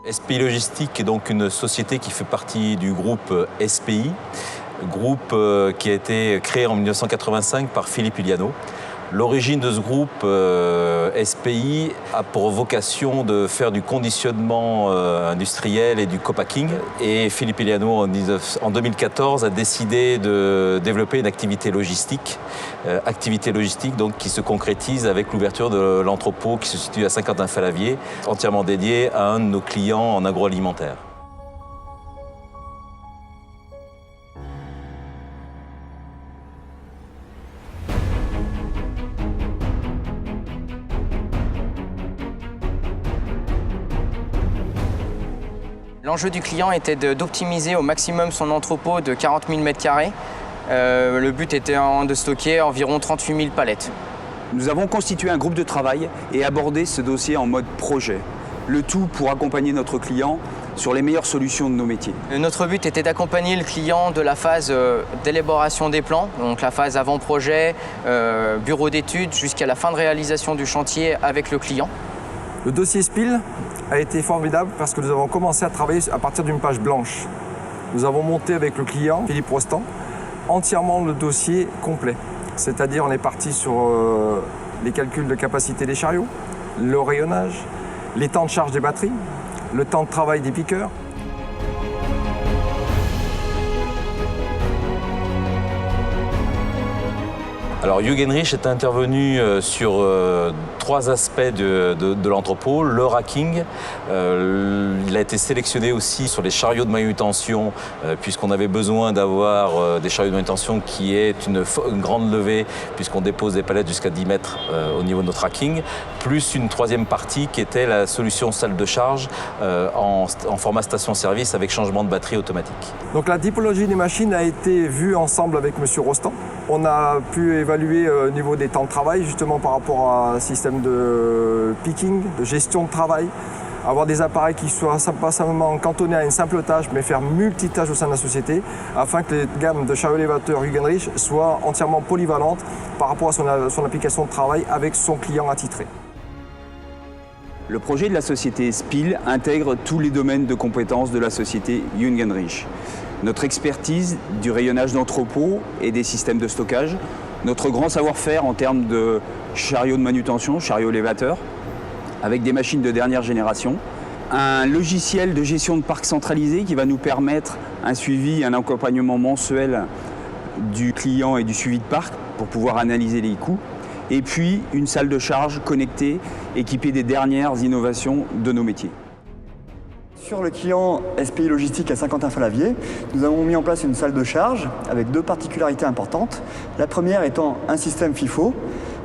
SPI Logistique est donc une société qui fait partie du groupe SPI, groupe qui a été créé en 1985 par Philippe Iliano. L'origine de ce groupe SPI a pour vocation de faire du conditionnement industriel et du co-packing. Et Philippe Iliano, en 2014, a décidé de développer une activité logistique donc, qui se concrétise avec l'ouverture de l'entrepôt qui se situe à Saint-Quentin-Fallavier, entièrement dédié à un de nos clients en agroalimentaire. L'enjeu du client était d'optimiser au maximum son entrepôt de 40 000 m². Le but était de stocker environ 38 000 palettes. Nous avons constitué un groupe de travail et abordé ce dossier en mode projet. Le tout pour accompagner notre client sur les meilleures solutions de nos métiers. Notre but était d'accompagner le client de la phase d'élaboration des plans, donc la phase avant-projet, bureau d'études, jusqu'à la fin de réalisation du chantier avec le client. Le dossier SPIL a été formidable parce que nous avons commencé à travailler à partir d'une page blanche. Nous avons monté avec le client, Philippe Rostand, entièrement le dossier complet. C'est-à-dire on est parti sur les calculs de capacité des chariots, le rayonnage, les temps de charge des batteries, le temps de travail des piqueurs. Alors Hugh Henrich est intervenu sur trois aspects de l'entrepôt. Le racking, il a été sélectionné aussi sur les chariots de manutention puisqu'on avait besoin d'avoir des chariots de manutention qui aient une grande levée puisqu'on dépose des palettes jusqu'à 10 mètres au niveau de notre racking, plus une troisième partie qui était la solution salle de charge en format station-service avec changement de batterie automatique. Donc la typologie des machines a été vue ensemble avec M. Rostand. On a pu évaluer au niveau des temps de travail, justement par rapport à un système de picking, de gestion de travail, avoir des appareils qui soient pas simplement cantonnés à une simple tâche, mais faire multitâches au sein de la société, afin que les gammes de chariots élévateurs Hugh Henrich soient entièrement polyvalentes par rapport à son application de travail avec son client attitré. Le projet de la société SPIL intègre tous les domaines de compétences de la société Hugh Henrich. Notre expertise du rayonnage d'entrepôt et des systèmes de stockage, notre grand savoir-faire en termes de chariots de manutention, chariots élévateurs, avec des machines de dernière génération, un logiciel de gestion de parc centralisé qui va nous permettre un suivi, un accompagnement mensuel du client et du suivi de parc pour pouvoir analyser les coûts, et puis une salle de charge connectée équipée des dernières innovations de nos métiers. Sur le client SPI Logistique à Saint-Quentin-Fallavier, nous avons mis en place une salle de charge avec deux particularités importantes. La première étant un système FIFO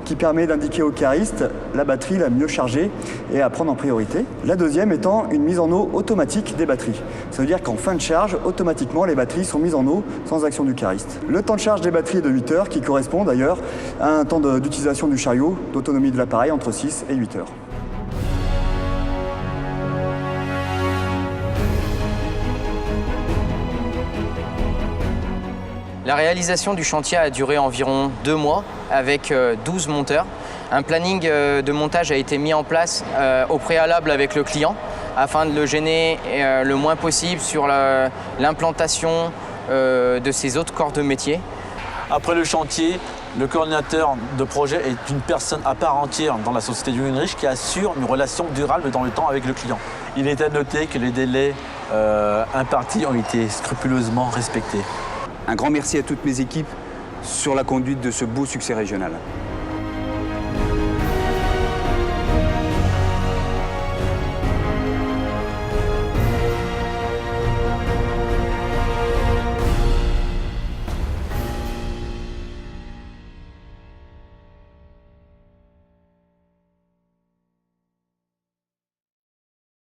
qui permet d'indiquer au cariste la batterie la mieux chargée et à prendre en priorité. La deuxième étant une mise en eau automatique des batteries. Ça veut dire qu'en fin de charge, automatiquement, les batteries sont mises en eau sans action du cariste. Le temps de charge des batteries est de 8 heures qui correspond d'ailleurs à un temps d'utilisation du chariot, d'autonomie de l'appareil entre 6 et 8 heures. La réalisation du chantier a duré environ 2 mois avec 12 monteurs. Un planning de montage a été mis en place au préalable avec le client afin de le gêner le moins possible sur l'implantation de ses autres corps de métier. Après le chantier, le coordinateur de projet est une personne à part entière dans la société Hugh Henrich qui assure une relation durable dans le temps avec le client. Il est à noter que les délais impartis ont été scrupuleusement respectés. Un grand merci à toutes mes équipes sur la conduite de ce beau succès régional.